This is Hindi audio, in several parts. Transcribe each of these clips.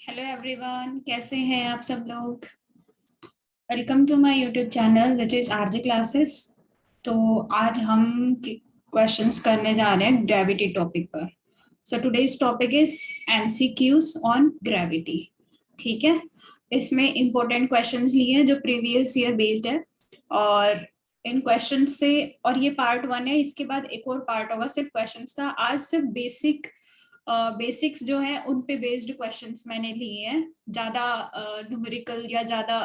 हेलो एवरीवन, कैसे हैं आप सब लोग। Welcome to my YouTube channel which is RJ classes. तो आज हम क्वेश्चंस करने जा रहे हैं ग्रेविटी टॉपिक पर। So today's topic is MCQs on gravity. ठीक है, इसमें इंपॉर्टेंट क्वेश्चंस लिए हैं जो प्रीवियस ईयर बेस्ड है। और इन क्वेश्चन से, और ये पार्ट 1 है, इसके बाद एक और पार्ट होगा सिर्फ क्वेश्चंस का। आज सिर्फ बेसिक्स जो है उन पे बेस्ड क्वेश्चंस मैंने लिए हैं। ज्यादा न्यूमेरिकल या ज्यादा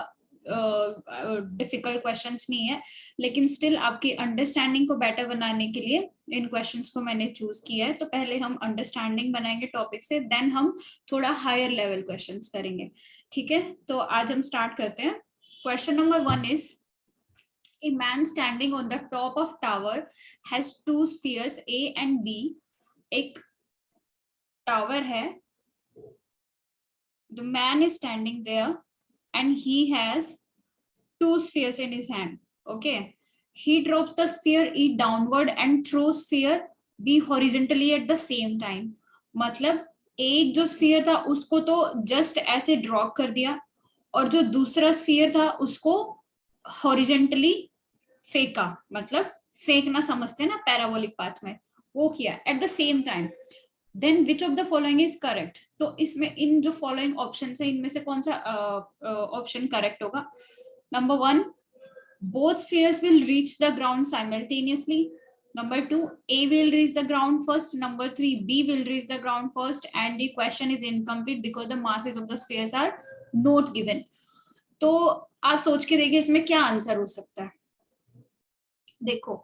डिफिकल्ट क्वेश्चंस नहीं है, लेकिन स्टिल आपकी अंडरस्टैंडिंग को बेटर बनाने के लिए इन क्वेश्चंस को मैंने चूज किया है। तो पहले हम अंडरस्टैंडिंग बनाएंगे टॉपिक से, देन हम थोड़ा हायर लेवल क्वेश्चंस करेंगे। ठीक है, तो आज हम स्टार्ट करते हैं। Question number 1 is A man standing on the top of tower has two spheres A and B. एक टावर है, the man is standing there and he has two spheres in his hand. Okay, he drops the sphere E downward and throws sphere B horizontally at the same time. मतलब एक जो स्फीयर था उसको तो जस्ट ऐसे ड्रॉप कर दिया, और जो दूसरा स्फीयर था उसको हॉरिजेंटली फेंका। मतलब फेंकना समझते हैं ना पैराबोलिक पाथ में, वो किया at the same time. Then which of the following is correct. तो इसमें इन जो फॉलोइंग ऑप्शन है इनमें से कौन सा ऑप्शन करेक्ट होगा। Number 1, both spheres will reach the ground simultaneously. Number 2, A will reach the ground first. Number 3, B will reach the ground first. And the question is incomplete because the masses of the spheres are not given. तो आप सोच के देखिए इसमें क्या आंसर हो सकता है। देखो,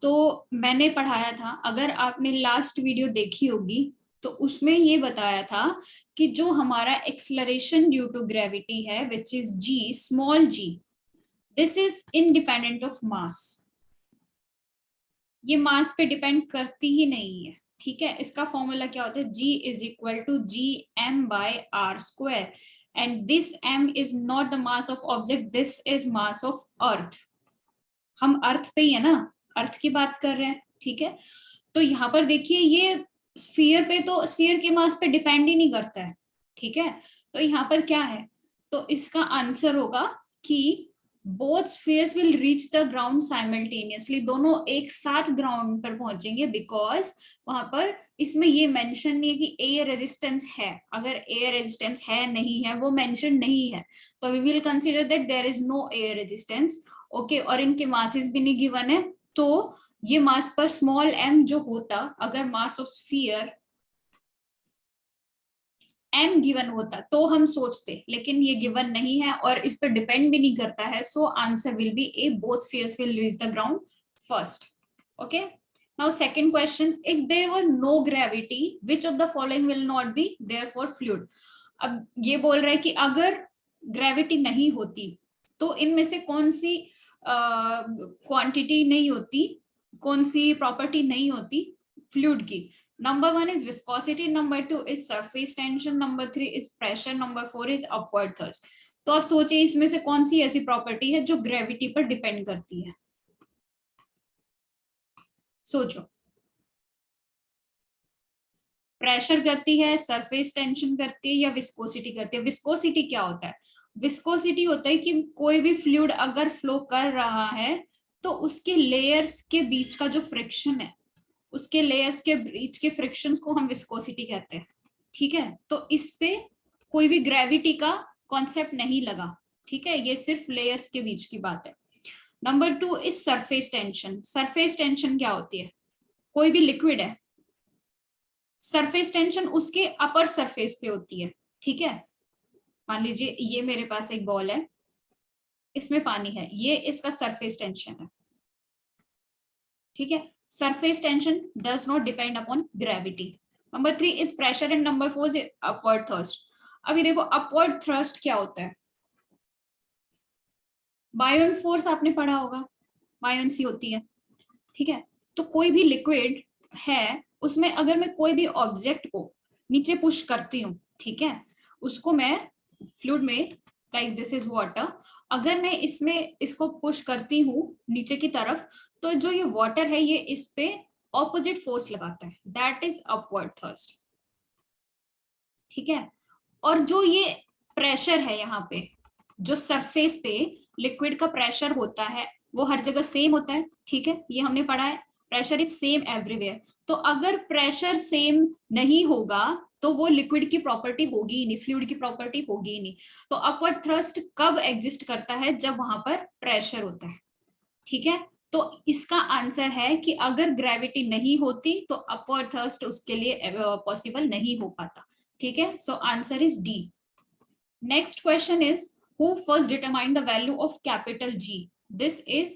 तो मैंने पढ़ाया था, अगर आपने लास्ट वीडियो देखी होगी तो उसमें ये बताया था कि जो हमारा एक्सलरेशन ड्यू टू ग्रेविटी है which is G, small G, this is independent of mass. ये मास पे डिपेंड करती ही नहीं है। ठीक है, इसका फॉर्मूला क्या होता है, G is equal to G M by R square, and this m is not the mass of object, this is mass of earth. हम अर्थ पे ही है ना, अर्थ की बात कर रहे हैं। ठीक है, तो यहाँ पर देखिए ये स्फीयर पे, तो स्फीयर के मास पे डिपेंड ही नहीं करता है। ठीक है, तो यहाँ पर क्या है, तो इसका आंसर होगा कि both spheres will reach the ground simultaneously. दोनों एक साथ ग्राउंड पर पहुंचेंगे, बिकॉज वहां पर इसमें ये मेंशन नहीं है कि एयर रेजिस्टेंस है। अगर एयर रेजिस्टेंस है नहीं है वो मेंशन नहीं है, तो we will consider that there is no air resistance. Okay, और इनके मासेस भी नहीं गिवन है, तो ये मास पर स्मॉल m जो होता, अगर mass of sphere m given होता तो हम सोचते, लेकिन ये गिवन नहीं है और इस पर डिपेंड भी नहीं करता है। So answer will be A, both spheres will reach the ground first. Okay, now second question, if there were no gravity which of the following will not be therefore fluid. अब ये बोल रहा है कि अगर ग्रेविटी नहीं होती तो इनमें से कौन सी क्वांटिटी नहीं होती, कौन सी प्रॉपर्टी नहीं होती फ्लूइड की। Number 1 is viscosity, number 2 is surface tension, number 3 is pressure, number 4 is upward thrust. तो आप सोचिए इसमें से कौन सी ऐसी प्रॉपर्टी है जो ग्रेविटी पर डिपेंड करती है। सोचो, प्रेशर करती है, सरफेस टेंशन करती है, या विस्कोसिटी करती है। विस्कोसिटी क्या होता है, विस्कोसिटी होता है कि कोई भी फ्लूइड अगर फ्लो कर रहा है तो उसके लेयर्स के बीच का जो फ्रिक्शन है, उसके लेयर्स के बीच के फ्रिक्शन को हम विस्कोसिटी कहते हैं। ठीक है, तो इस पे कोई भी ग्रेविटी का कॉन्सेप्ट नहीं लगा। ठीक है, ये सिर्फ लेयर्स के बीच की बात है। Number 2 is surface tension. Surface tension क्या होती है, कोई भी लिक्विड है, सरफेस टेंशन उसके अपर सरफेस पे होती है। ठीक है, मान लीजिए ये मेरे पास एक बॉल है, इसमें पानी है, ये इसका सरफेस टेंशन है। ठीक है, surface tension does not depend upon gravity. Number 3 is pressure and number 4 is upward thrust. अभी देखो upward thrust क्या होता है, बायोन फोर्स आपने पढ़ा होगा, बायोन्सी होती है। ठीक है, तो कोई भी लिक्विड है उसमें अगर मैं कोई भी ऑब्जेक्ट को नीचे पुश करती हूँ, ठीक है, उसको मैं फ्लूइड में, लाइक दिस इज वाटर, अगर मैं इसमें इसको पुश करती हूँ नीचे की तरफ, तो जो ये वाटर है ये इस पे ऑपोजिट फोर्स लगाता है, दैट इज अपवर्ड थ्रस्ट। ठीक है, और जो ये प्रेशर है यहाँ पे, जो सरफेस पे लिक्विड का प्रेशर होता है वो हर जगह सेम होता है, ठीक है, ये हमने पढ़ा है, प्रेशर इज सेम एवरीवेयर। तो अगर प्रेशर सेम नहीं होगा तो वो लिक्विड की प्रॉपर्टी होगी ही नहीं, फ्लूइड की प्रॉपर्टी होगी ही नहीं। तो अपवर्ड थ्रस्ट कब एग्जिस्ट करता है? जब वहां पर प्रेशर होता है, ठीक है। तो इसका आंसर है कि अगर ग्रेविटी नहीं होती तो अपवर्ड थ्रस्ट उसके लिए पॉसिबल नहीं हो पाता, ठीक है। So answer is D. Next question is who first determined the value of capital G? This is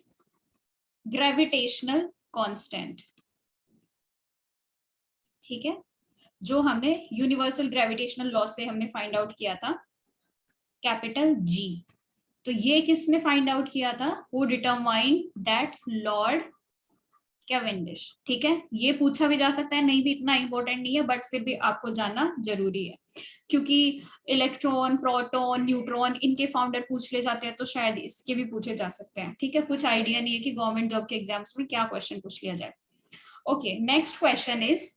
gravitational constant, ठीक है, जो हमने यूनिवर्सल ग्रेविटेशनल लॉ से हमने फाइंड आउट किया था, कैपिटल जी। तो ये किसने फाइंड आउट किया था? Who determined that? Lord Cavendish, ठीक है। ये पूछा भी जा सकता है, नहीं भी इतना इंपॉर्टेंट नहीं है, बट फिर भी आपको जानना जरूरी है, क्योंकि इलेक्ट्रॉन, प्रोटॉन, न्यूट्रॉन इनके फाउंडर पूछ ले जाते हैं, तो शायद इसके भी पूछे जा सकते हैं, ठीक है। कुछ आइडिया नहीं है कि गवर्नमेंट जॉब के एग्जाम्स में क्या क्वेश्चन पूछ लिया जाए। Okay, next question is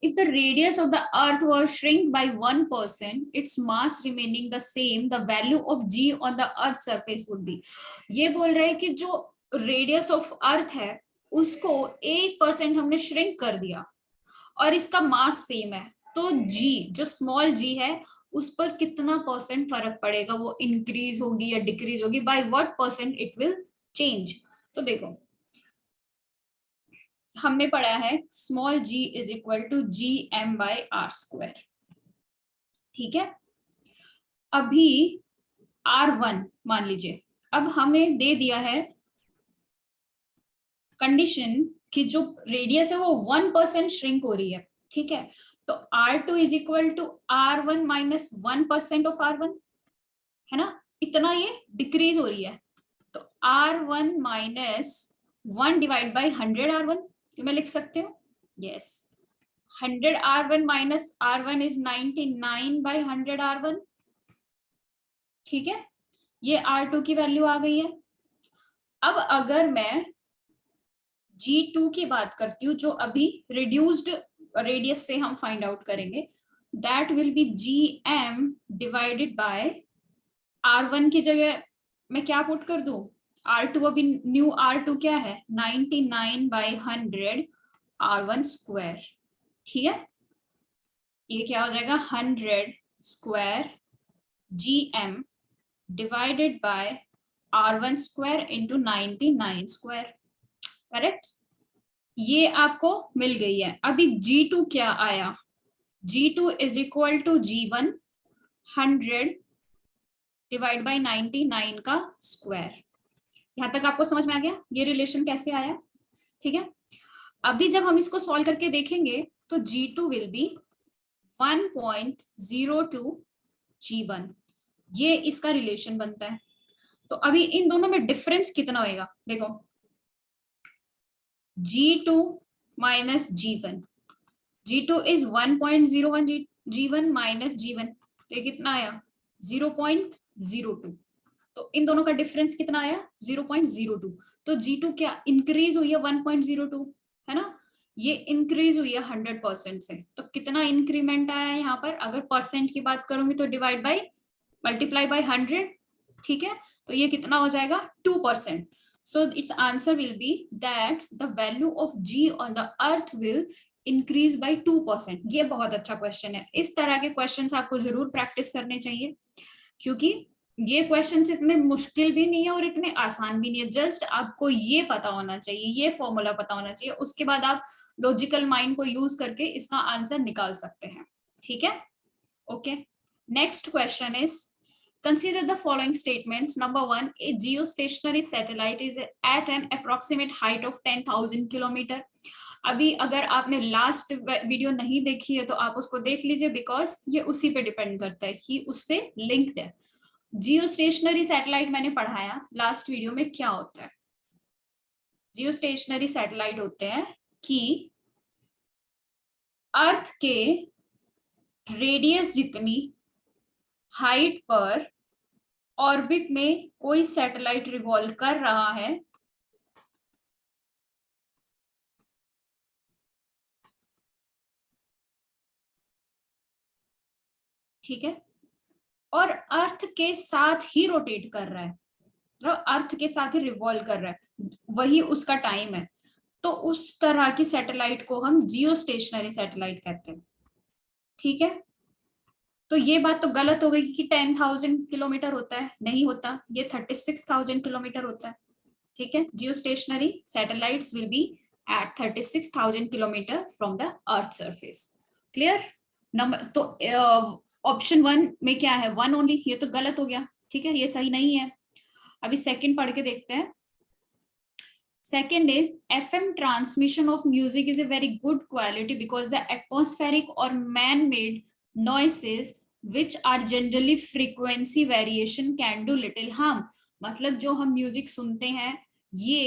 if the radius of the earth was shrink by 1%, its mass remaining the same, the value of g on the earth surface would be। ये बोल रहे हैं कि जो रेडियस ऑफ अर्थ है उसको 1% हमने श्रिंक कर दिया और इसका मास सेम है, तो जी जो स्मॉल जी है उस पर कितना परसेंट फर्क पड़ेगा, वो इंक्रीज होगी या डिक्रीज होगी, by what percent it will change. तो देखो हमने पढ़ा है small G is equal to G M by R square, ठीक है। अभी R1 मान लीजिए, अब हमें दे दिया है कंडीशन कि जो रेडियस है वो 1% श्रिंक हो रही है, ठीक है। तो R2 is equal to R1 minus 1% of R1, है ना, इतना ये डिक्रीज हो रही है। तो R1 minus 1 divide by 100 R1, मैं लिख सकते हो, yes, 100 R1 minus R1 is 99 by 100 R1, ठीक है। ये R2 की वैल्यू आ गई है। अब अगर मैं G2 की बात करती हूँ, जो अभी रिड्यूस्ड रेडियस से हम फाइंड आउट करेंगे, that will be GM divided by R1 की जगह मैं क्या पुट कर दूं? R2, अभी न्यू R2 क्या है? 99 बाई 100 R1 स्क्वायर, ठीक है। ये क्या हो जाएगा? 100 square GM divided by R1 square into 99 square, correct. ये आपको मिल गई है। अभी G2 क्या आया? G2 is equal to G1 100 divide by 99 का स्क्वायर। यहां तक आपको समझ में आ गया ये रिलेशन कैसे आया, ठीक है। अभी जब हम इसको सॉल्व करके देखेंगे तो G2 विल बी 1.02 G1, ये इसका रिलेशन बनता है। तो अभी इन दोनों में डिफरेंस कितना होएगा? देखो G2 minus G1, G2 is 1.01 G1 minus G1, तो ये कितना आया? 0.02। तो इन दोनों का डिफरेंस कितना आया? 0.02। तो G2 क्या इंक्रीज हुई है? 1.02, है ना, ये इंक्रीज हुई है 100% से। तो कितना इंक्रीमेंट आया है यहाँ पर? अगर परसेंट की बात करूंगी तो डिवाइड बाई मल्टीप्लाई बाई 100, ठीक है। तो ये कितना हो जाएगा? 2%। So its answer will be that the value of G on the earth will increase by 2%। ये बहुत अच्छा क्वेश्चन है। इस तरह के क्वेश्चंस आपको जरूर प्रैक्टिस करने चाहिए, क्योंकि ये क्वेश्चन इतने मुश्किल भी नहीं है और इतने आसान भी नहीं है। जस्ट आपको ये पता होना चाहिए, ये फॉर्मूला पता होना चाहिए, उसके बाद आप लॉजिकल माइंड को यूज करके इसका आंसर निकाल सकते हैं, ठीक है। Okay, next question is consider the following statements. Number 1, a geostationary satellite is at an approximate height of 10,000 kilometer। अभी अगर आपने लास्ट वीडियो नहीं देखी है तो आप उसको देख लीजिए, बिकॉज ये उसी पे डिपेंड करता है, ही उससे लिंक्ड है। जियो स्टेशनरी सैटेलाइट मैंने पढ़ाया लास्ट वीडियो में, क्या होता है? जियो स्टेशनरी सैटेलाइट होते हैं कि अर्थ के रेडियस जितनी हाइट पर ऑर्बिट में कोई सैटेलाइट रिवॉल्व कर रहा है, ठीक है, और अर्थ के साथ ही रोटेट कर रहा है, तो अर्थ के साथ ही रिवॉल्व कर रहा है, वही उसका टाइम है, तो उस तरह की सैटेलाइट को हम जियो स्टेशनरी सैटेलाइट कहते हैं। ठीक है, तो ये बात तो गलत हो गई कि 10,000 किलोमीटर होता है, नहीं होता, ये 36,000 किलोमीटर होता है। ठीक है, geostationary satellites will be at 36,000 kilometre from the earth surface. Clear? Number तो ऑप्शन 1 में क्या है, 1 ओनली, ये तो गलत हो गया। ठीक है, ये सही नहीं है। अभी सेकंड पढ़ के देखते हैं। Second is FM transmission of music is a very good quality because the atmospheric or man-made noises which are generally frequency variation can do little harm. मतलब जो हम म्यूजिक सुनते हैं ये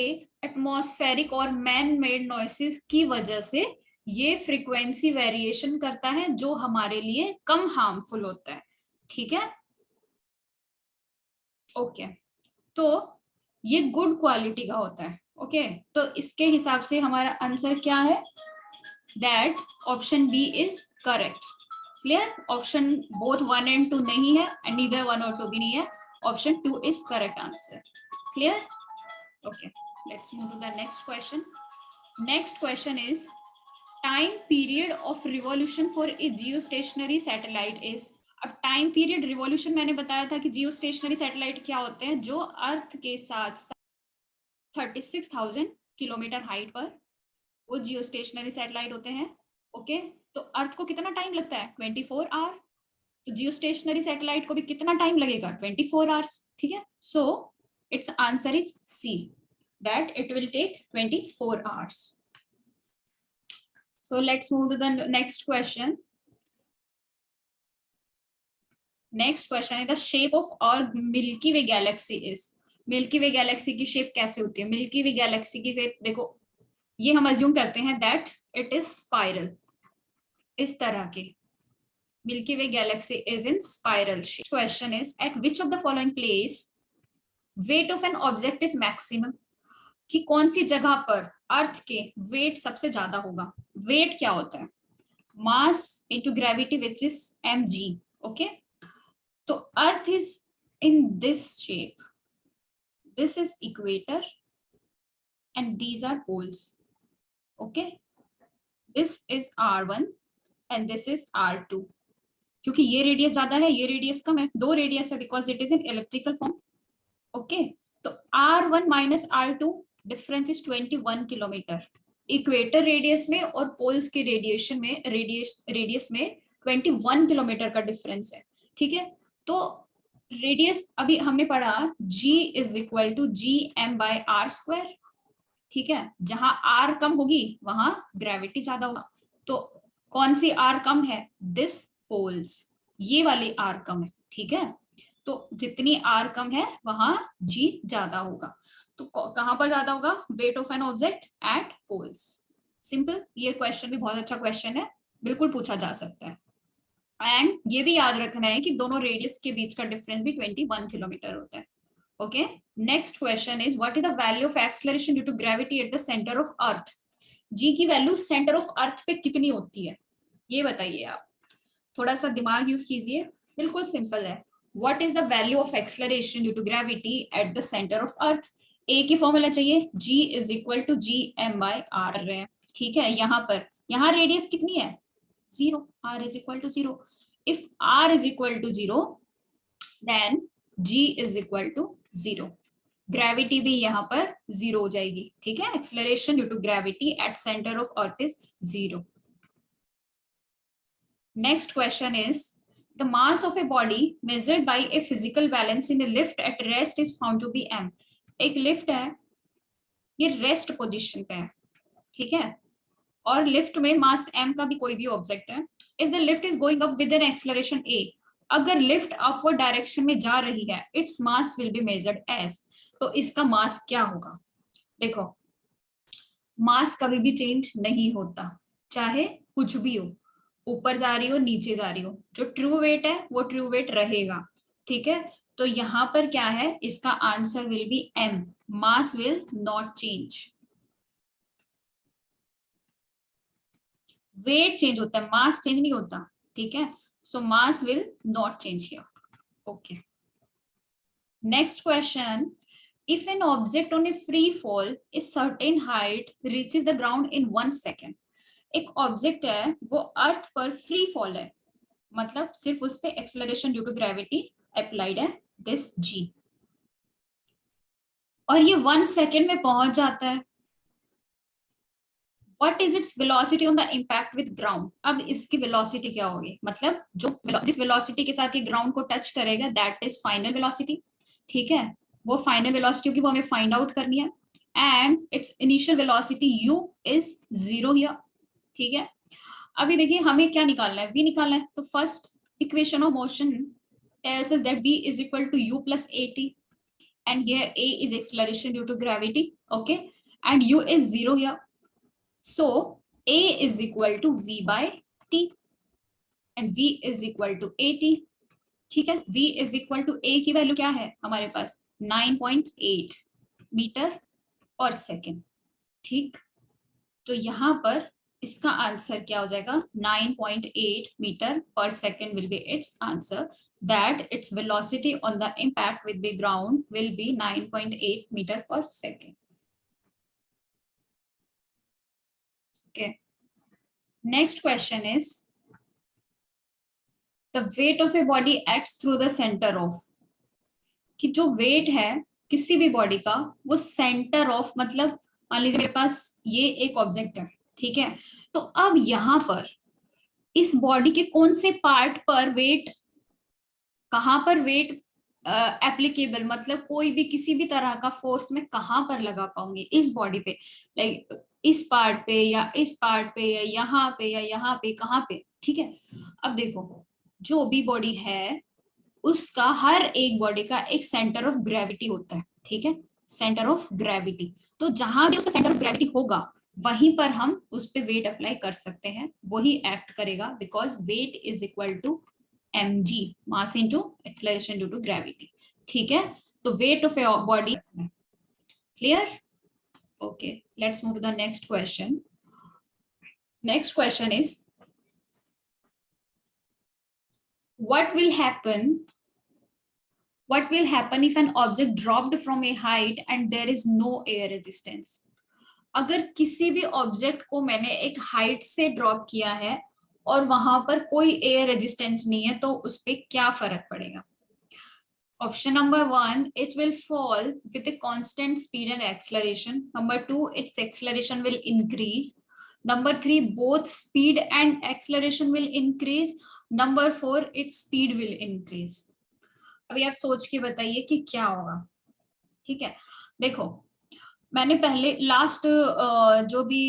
एटमॉस्फेरिक और मैन मेड नॉइसेस की वजह से ये फ्रीक्वेंसी वेरिएशन करता है जो हमारे लिए कम हार्मफुल होता है। ठीक है, ओके, तो ये गुड क्वालिटी का होता है। ओके, तो इसके हिसाब से हमारा आंसर क्या है, that option B is correct. Clear? Option both 1 and 2 नहीं है एंड नीदर 1 और 2 भी नहीं है, option 2 is correct answer. Clear? Okay, let's move to the next question. Next question is time period of revolution for a geostationary satellite is. अब टाइम पीरियड रिवॉल्यूशन मैंने बताया था कि जियोस्टेशनरी सैटेलाइट क्या होते हैं, जो अर्थ के साथ 36,000 किलोमीटर हाइट पर वो जियो स्टेशनरी सैटेलाइट होते हैं। ओके, तो अर्थ को कितना टाइम लगता है, 24 आवर, तो जियो स्टेशनरी सैटेलाइट को भी कितना टाइम लगेगा, 24 आवर्स। ठीक है, so its answer is C, that it will take 24 hours. So let's move to the next question. Next question है the shape of our Milky Way galaxy is. Milky Way galaxy की शेप कैसे होती है? मिल्की वे गैलेक्सी की शेप देखो, ये हम अज्यूम करते हैं दैट इट इज स्पाइरल, इस तरह के milky Way galaxy is in spiral shape. Question is eight which of the following place wait of an object is maximum, कि कौन सी जगह पर अर्थ के वेट सबसे ज्यादा होगा। वेट क्या होता है, mass into gravity which is mg। Okay, तो earth is in this shape, this is equator and these are poles. Okay, this is r1 and this is r2, क्योंकि ये रेडियस ज्यादा है ये रेडियस कम है, दो रेडियस है because it is in electrical form. Okay, तो r1 minus r2 difference is 21 kilometre. Equator radius में और पोल्स के रेडिएशन में रेडियस में 21 किलोमीटर का डिफरेंस है। ठीक है, तो रेडियस अभी हमने पढ़ा g is equal to G M by R square. ठीक है, जहां r कम होगी वहां ग्रेविटी ज्यादा होगा, तो कौन सी r कम है, दिस पोल्स, ये वाली r कम है। ठीक है, तो जितनी r कम है वहां g ज्यादा होगा, तो कहां पर ज्यादा होगा, weight of an object at poles. Simple, ये क्वेश्चन भी बहुत अच्छा क्वेश्चन है, बिल्कुल पूछा जा सकता है। एंड ये भी याद रखना है कि दोनों रेडियस के बीच का डिफरेंस भी 21 किलोमीटर होता है। Okay, next question is what is the value of acceleration due to gravity at the centre of earth. G की वैल्यू सेंटर ऑफ अर्थ पे कितनी होती है, ये बताइए आप, थोड़ा सा दिमाग यूज कीजिए, बिल्कुल सिंपल है। What is the value of acceleration due to gravity at the centre of earth. ए की फॉर्मूला चाहिए, g is equal to G M by R रहे हैं। ठीक है, यहाँ पर यहाँ रेडियस कितनी है, 0, r is equal to 0. If r is equal to 0, then g is equal to 0. Gravity भी यहाँ पर 0 हो जाएगी। ठीक है, acceleration due to gravity at centre of earth is 0। Next question is the mass of a body measured by a physical balance in a lift at rest is found to be m। एक लिफ्ट है, ये रेस्ट पोजिशन पे है। ठीक है, और लिफ्ट में मास m का भी कोई भी ऑब्जेक्ट है। If the lift is going up with an acceleration a, अगर लिफ्ट अपवर्ड डायरेक्शन में जा रही है, it's mass will be measured as, तो इसका मास क्या होगा। देखो, मास कभी भी चेंज नहीं होता, चाहे कुछ भी हो, ऊपर जा रही हो नीचे जा रही हो, जो ट्रू वेट है वो ट्रू वेट रहेगा। ठीक है, तो यहाँ पर क्या है, इसका answer will B m, mass will not change. Wait change होता है, मास चेंज नहीं होता। ठीक है, So mass will not change here. Okay. Next question. If an object on a free fall is certain height reaches the ground in 1 second. एक ऑब्जेक्ट है वो अर्थ पर फ्री फॉल है, मतलब सिर्फ उस पे acceleration due to gravity applied है, दिस जी, और ये 1 सेकेंड में पहुंच जाता है. What is its velocity on the impact with ground? अब इसकी velocity क्या होगी, मतलब जो जिस velocity के साथ ये ground को touch करेगा that is final velocity. ठीक है, वो फाइनल वेलोसिटी की वो हमें फाइंड आउट करनी है, and it's initial velocity u is 0 here. ठीक है, अभी देखिए हमें क्या निकालना है, v निकालना है. तो first equation of motion tells us that v is equal to u plus at, and here a is acceleration due to gravity, okay, and u is 0 here. So a is equal to v by t and v is equal to at. ठीक है, v is equal to a की वैल्यू क्या है हमारे पास, 9.8 मीटर पर सेकेंड. ठीक, तो यहाँ पर इसका आंसर क्या हो जाएगा, 9.8 metre per second will be its answer. That its velocity on the impact with the ground will be 9.8 metre per second. Okay, next question is the weight of a body acts through the center of. कि जो वेट है किसी भी बॉडी का वो सेंटर ऑफ, मतलब मान लीजिए मेरे पास ये एक ऑब्जेक्ट है, ठीक है, तो अब यहाँ पर इस बॉडी के कौन से पार्ट पर वेट, कहाँ पर वेट एप्लीकेबल, मतलब कोई भी किसी भी तरह का फोर्स में कहाँ पर लगा पाऊंगी इस बॉडी पे, लाइक इस पार्ट पे या इस पार्ट पे या यहाँ पे या यहाँ पे, कहाँ पे. ठीक है, अब देखो जो भी बॉडी है उसका हर एक बॉडी का एक सेंटर ऑफ ग्रेविटी होता है. ठीक है, सेंटर ऑफ ग्रेविटी, तो जहां भी उसका सेंटर ऑफ ग्रेविटी होगा वहीं पर हम उस पे वेट अप्लाई कर सकते हैं, वही एक्ट करेगा, because weight is equal to mg, mass into acceleration due to gravity. ठीक है, तो weight of a body. Clear? Okay, let's move to the next question. Next question is what will happen if an object dropped from a height and there is no air resistance. अगर किसी भी ऑब्जेक्ट को मैंने एक हाइट से ड्रॉप किया है और वहां पर कोई एयर रेजिस्टेंस नहीं है, तो उस पर क्या फर्क पड़ेगा. Option number 1, it will fall with a constant speed and acceleration. Number 2, its acceleration will increase. Number 3, both speed and acceleration will increase. Number 4, its speed will increase. अभी आप सोच के बताइए कि क्या होगा. ठीक है, देखो मैंने पहले लास्ट जो भी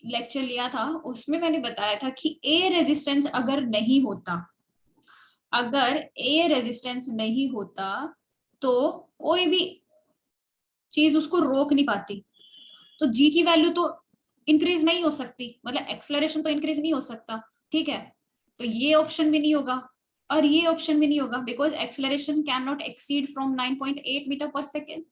लेक्चर लिया था उसमें मैंने बताया था कि एयर रेजिस्टेंस अगर नहीं होता, अगर एयर रेजिस्टेंस नहीं होता तो कोई भी चीज उसको रोक नहीं पाती. तो जी की वैल्यू तो इंक्रीज नहीं हो सकती, मतलब एक्सेलरेशन तो इंक्रीज नहीं हो सकता. ठीक है, तो ये ऑप्शन भी नहीं होगा और ये ऑप्शन भी नहीं होगा, because acceleration can not exceed from 9.8 metre per second.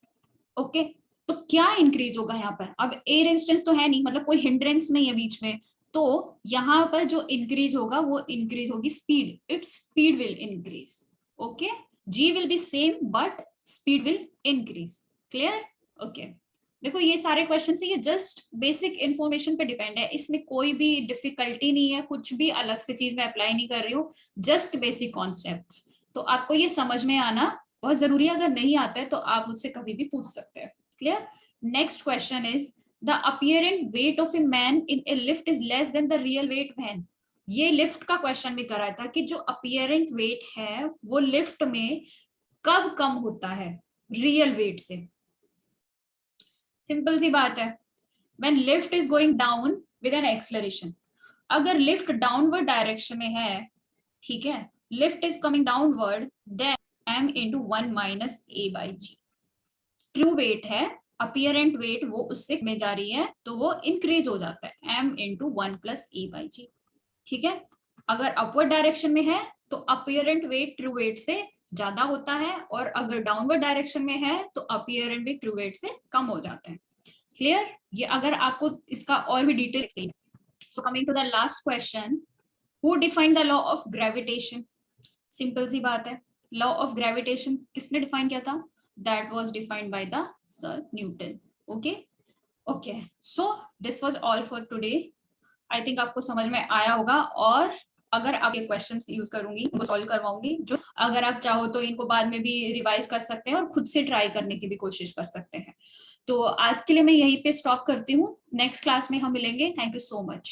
Okay, तो क्या इंक्रीज होगा यहाँ पर, अब एयर रेजिस्टेंस तो है नहीं, मतलब कोई हिंड्रेंस नहीं है बीच में, तो यहाँ पर जो इंक्रीज होगा वो इंक्रीज होगी speed, it's speed will increase. Okay, G will be same but speed will increase. Clear? Okay, देखो ये सारे क्वेश्चन ये जस्ट बेसिक इंफॉर्मेशन पे डिपेंड है, इसमें कोई भी डिफिकल्टी नहीं है, कुछ भी अलग से चीज मैं अप्लाई नहीं कर रही हूँ, जस्ट बेसिक कॉन्सेप्ट्स. तो आपको ये समझ में आना बहुत जरूरी है, अगर नहीं आता है तो आप मुझसे कभी भी पूछ सकते हैं. Clear? Next question is the apparent weight of a man in a lift is less than the real weight when. ये लिफ्ट का क्वेश्चन भी कराया था कि जो अपीयरेंट वेट है वो लिफ्ट में कब कम होता है रियल वेट से. सिंपल सी बात है, when lift is going down with an acceleration, अगर लिफ्ट डाउनवर्ड डायरेक्शन में है, ठीक है, lift is coming downward, then m into 1 minus a by g. True weight है, अपीयरेंट वेट वो उससे में जा रही है तो वो इंक्रीज हो जाता है m into 1 plus a by g. ठीक है, अगर अपवर्ड डायरेक्शन में है तो अपीयरेंट वेट ट्रू वेट से ज्यादा होता है, और अगर डाउनवर्ड डायरेक्शन में है तो अपीयरेंट वेट ट्रू वेट से कम हो जाता है. क्लियर? ये अगर आपको इसका और भी detail explain. So coming to the last question, who defined the law of gravitation? Simple सी बात है, लॉ ऑफ ग्रेविटेशन किसने डिफाइन किया था? That was defined by the sir Newton. Okay okay, so this was all for today. I think आपको समझ में आया होगा, और अगर आप ये क्वेश्चंस यूज करूंगी, इनको सॉल्व करवाऊंगी, जो अगर आप चाहो तो इनको बाद में भी रिवाइज कर सकते हैं और खुद से ट्राई करने की भी कोशिश कर सकते हैं. तो आज के लिए मैं यहीं पे स्टॉप करती हूँ. नेक्स्ट क्लास में हम मिलेंगे. Thank you so much.